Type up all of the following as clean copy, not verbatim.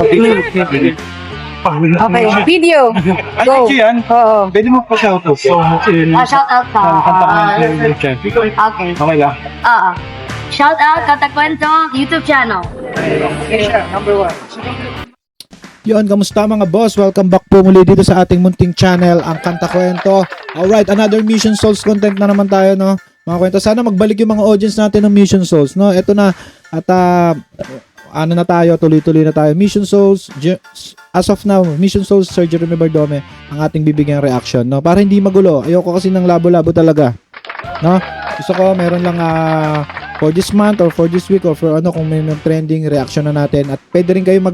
Okay, video. Ay, Go. ito yan. Oo. Pwede mo pa-shoutout. Shout out ka. Okay. Okay lang. Shout out Katakwento YouTube channel. Yun, kamusta mga boss? Welcome back po muli dito sa ating munting channel, ang Kanta Kwento. Alright, another Mission Souls content na naman tayo, no? Mga kwento, sana magbalik yung mga audience natin ng Mission Souls, no? Ito na, at ano na tayo, tuloy-tuloy na tayo. Mission Souls, as of now, Mission Souls, Sir Jeremy Bardome, ang ating bibigyan reaction, no? Para hindi magulo. Ayoko kasi ng labo-labo talaga, no? Gusto ko, meron lang for this month or for this week or for ano, kung may trending reaction na natin. At pwede rin kayo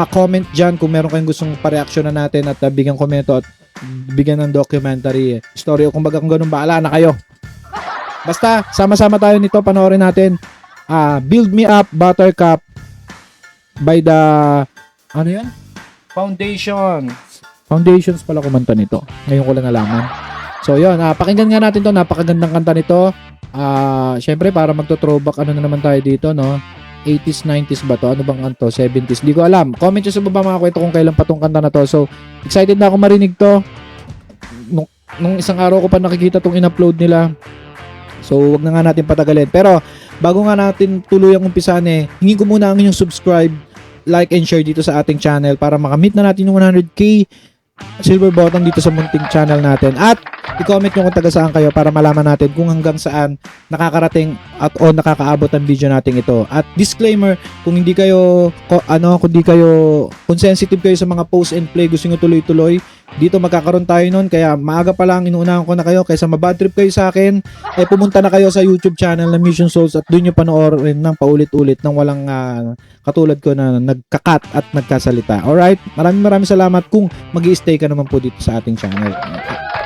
comment dyan kung meron kayong gustong pa-reaction na natin at bigyan komento at bigyan ng documentary story o kumbaga kung ganun, baala na kayo. Basta sama-sama tayo nito, panoorin natin. Build Me Up Buttercup by the ano yan? Foundations pala kumanta nito. Ngayon ko lang nalaman. So yun, pakinggan nga natin to. Napakagandang kanta nito. Syempre para magto-throwback ano na naman tayo dito, no? 80s, 90s ba to? Ano bang kanto? 70s? Di ko alam. Comment nyo sa baba mga kwento kung kailan pa tong kanta na to. So, excited na ako marinig to. Nung isang araw ko pa nakikita tong in-upload nila. So, wag na nga natin patagalin. Pero, bago nga natin tuluyang umpisan hingin ko muna ang inyong subscribe, like, and share dito sa ating channel para makamit na natin yung 100k silver button dito sa munting channel natin. At i-comment nyo kung taga saan kayo para malaman natin kung hanggang saan nakakarating at o nakakaabot ang video natin ito. At disclaimer, kung hindi kayo kung sensitive kayo sa mga post and play, gusto nyo tuloy-tuloy, dito magkakaroon tayo nun. Kaya maaga pa lang, inuunahan ko na kayo kaysa mabad trip kayo sa akin, pumunta na kayo sa YouTube channel na Mission Souls at doon nyo panoorin ng paulit-ulit nang walang katulad ko na nagkakat at nagkasalita. Alright? Maraming salamat kung mag-i-stay ka naman po dito sa ating channel.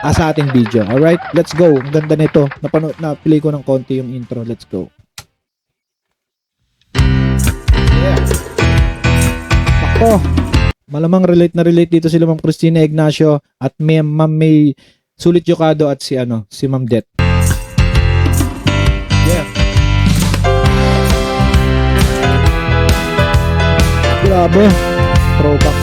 Sa ating video. Alright? Let's go. Ang ganda nito. Na-play ko ng konti yung intro. Let's go. Yeah. Ako. Malamang relate dito sila Ma'am Cristina Ignacio at Ma'am May Sulit Yocado at si Ma'am Det. Yeah. Grabe. Throwback.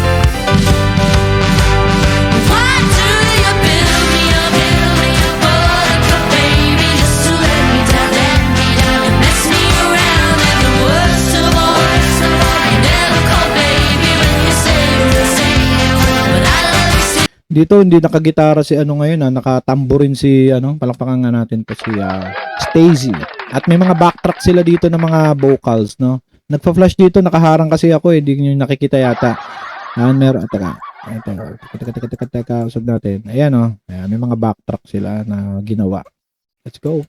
Dito hindi nakagitara si ngayon nakatamborin si palakpakan nga natin po si Stacy. At may mga backtrack sila dito ng mga vocals, no. Nagpa-flash dito, nakaharang kasi ako hindi niyo nakikita yata. Meron teka, usap natin. Ayan Ayan, may mga backtrack sila na ginawa. Let's go.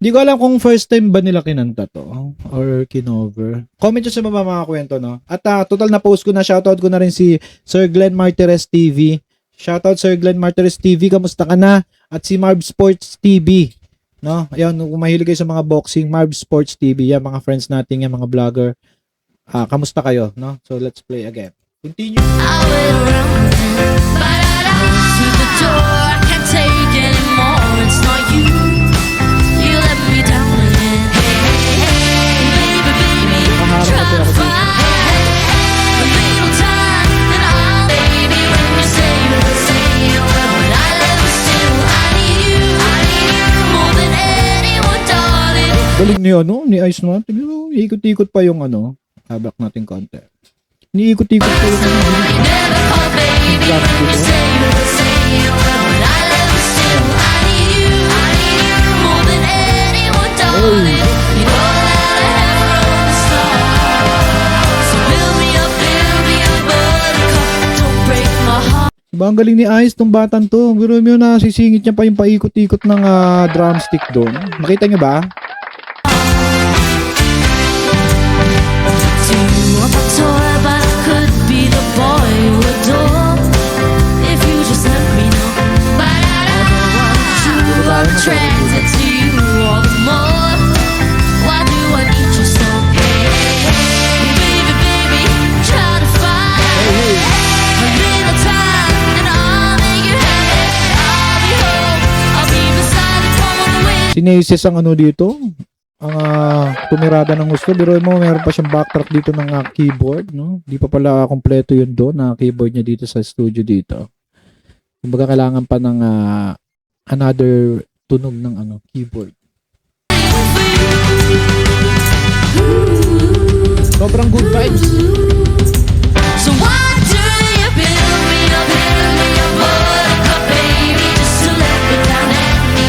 Di ko alam kung first time ba nila kinanta to or kinover. Comment nyo sa baba mga kwento, no? At total na post ko na, shoutout ko na rin si Sir Glenn Martires TV. Shoutout Sir Glenn Martires TV, kamusta ka na? At si Marv Sports TV, no? Ayun, kung mahilig kayo sa mga boxing, Marv Sports TV, yan mga friends natin, yan mga vlogger. Kamusta kayo, no? So let's play again. Continue. I went around, to the door, I can't take anymore. It's not you. Galing niyo, ni Ice naman. Iikot-ikot pa yung tabak natin konti. Iniikot-ikot pa yung Diba, ang galing ni Ice tong batang to. Pero mo na sisingit niya pa yung paikot-ikot ng drumstick doon. Makita niyo ba? Attracted to you all the more. Sinesis ang ano dito. Ang tumirada ng gusto. Pero mo, meron pa siyang backtrack dito ng keyboard. No? Di pa pala kompleto yun doon na keyboard niya dito sa studio dito. Kumbaga kailangan pa ng another tunog ng keyboard. Sobrang good vibes. So why do you build me a buttercup, baby, just to let me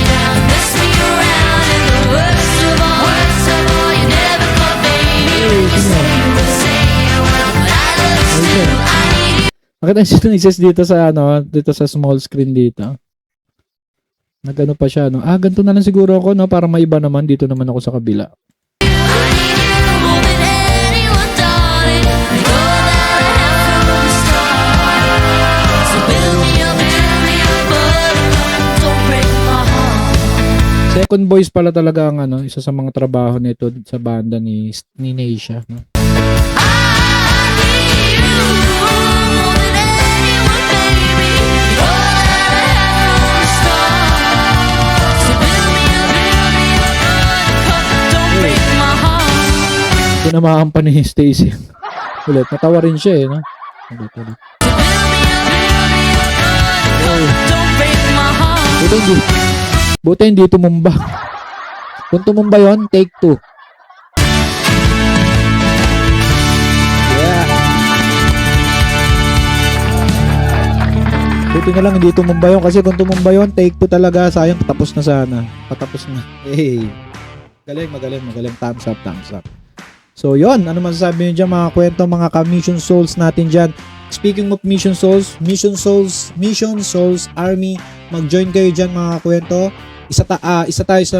down, mess me around, and the worst of all, you never thought, baby, you say you would say, well, but I love you, I need you. Bakit ang sinuises dito sa dito sa small screen dito? Nagano pa siya, no? Ganito na lang siguro ako, no? Para maiba naman, dito naman ako sa kabila. Second voice pala talaga ang isa sa mga trabaho nito sa banda ni Neisha, no? Tinamahan pa ni Stacy. Ulit, natawa rin siya no? Ulit. Buti hindi tumumba. Kung tumumba yun, take 2. Yeah. Buti na lang hindi tumumba yun kasi kung tumumba yun, take 2 talaga. Sayang, patapos na sana. Patapos na. Hey. Magaling. Thumbs up. So, yon. Ano masasabi nyo dyan mga kwento, mga ka-Mission Souls natin dyan? Speaking of Mission Souls Army, mag-join kayo dyan mga kwento. Isa tayo sa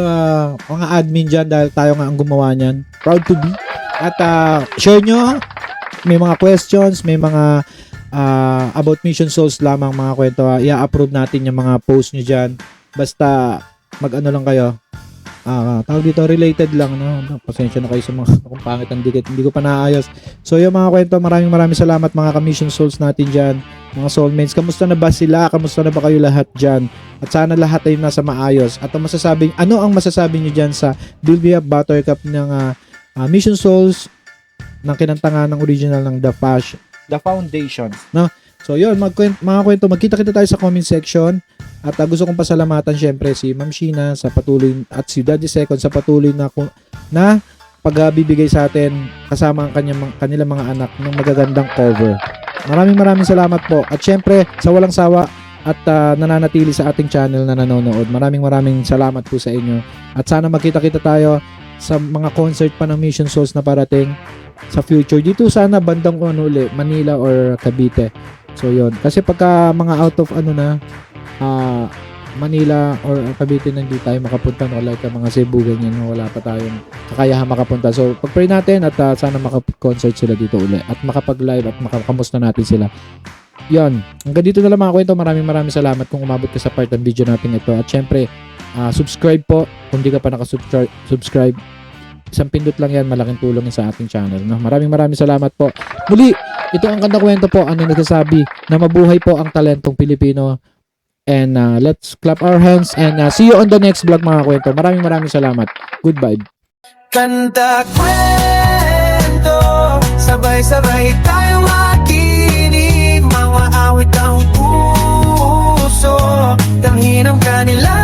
mga admin dyan dahil tayo nga ang gumawa niyan. Proud to be. At share nyo. May mga questions, may mga about Mission Souls lamang mga kwento. I-approve natin yung mga post nyo dyan. Basta mag-ano lang kayo. Tawag dito, related lang, no? Pasensya na kayo sa mga kung pangit ang dikit, hindi ko pa naayos. So yung mga kwento, maraming salamat mga ka-Mission Souls natin dyan, mga soulmates. Kamusta na ba sila? Kamusta na ba kayo lahat dyan? At sana lahat ay nasa maayos. At ano ang masasabi nyo dyan sa Build Me Up Buttercup ng Mission Souls ng kinantangan ng original ng The Foundation, no? So yun, mga kwento, magkita-kita tayo sa comment section. At gusto kong pasalamatan syempre si Ma'am Sheena sa patuloy at si Daddy Second sa patuloy na pagbibigay sa atin kasama ang kanilang mga anak ng magagandang cover. Maraming salamat po. At syempre sa walang sawa at nananatili sa ating channel na nanonood. Maraming salamat po sa inyo. At sana magkita-kita tayo sa mga concert pa ng Mission Souls na parating sa future. Dito sana bandang Manila or Cavite. So yun. Kasi pagka mga out of Manila or Cavite na hindi tayo makapunta, no, like mga Cebu ganyan, wala pa tayong kakayahan makapunta. So pag-pray natin at sana makapag-concert sila dito uli at makapag-live at makamusta natin sila. Yan, hanggang dito na lang mga kwento. Maraming salamat kung umabot ka sa part ng video natin ito. At syempre subscribe po kung di ka pa nakasubscribe. Isang pindot lang yan, malaking tulong sa ating channel, no? Maraming salamat po. Muli, ito ang Kanta Kwento po, ang nagsasabi na mabuhay po ang talentong Pilipino. And let's clap our hands and see you on the next vlog mga kwento. Maraming salamat. Goodbye. Kanta kwento, sabay-sabay tayo makinig, mga awit ang puso, tanghin ang kanila.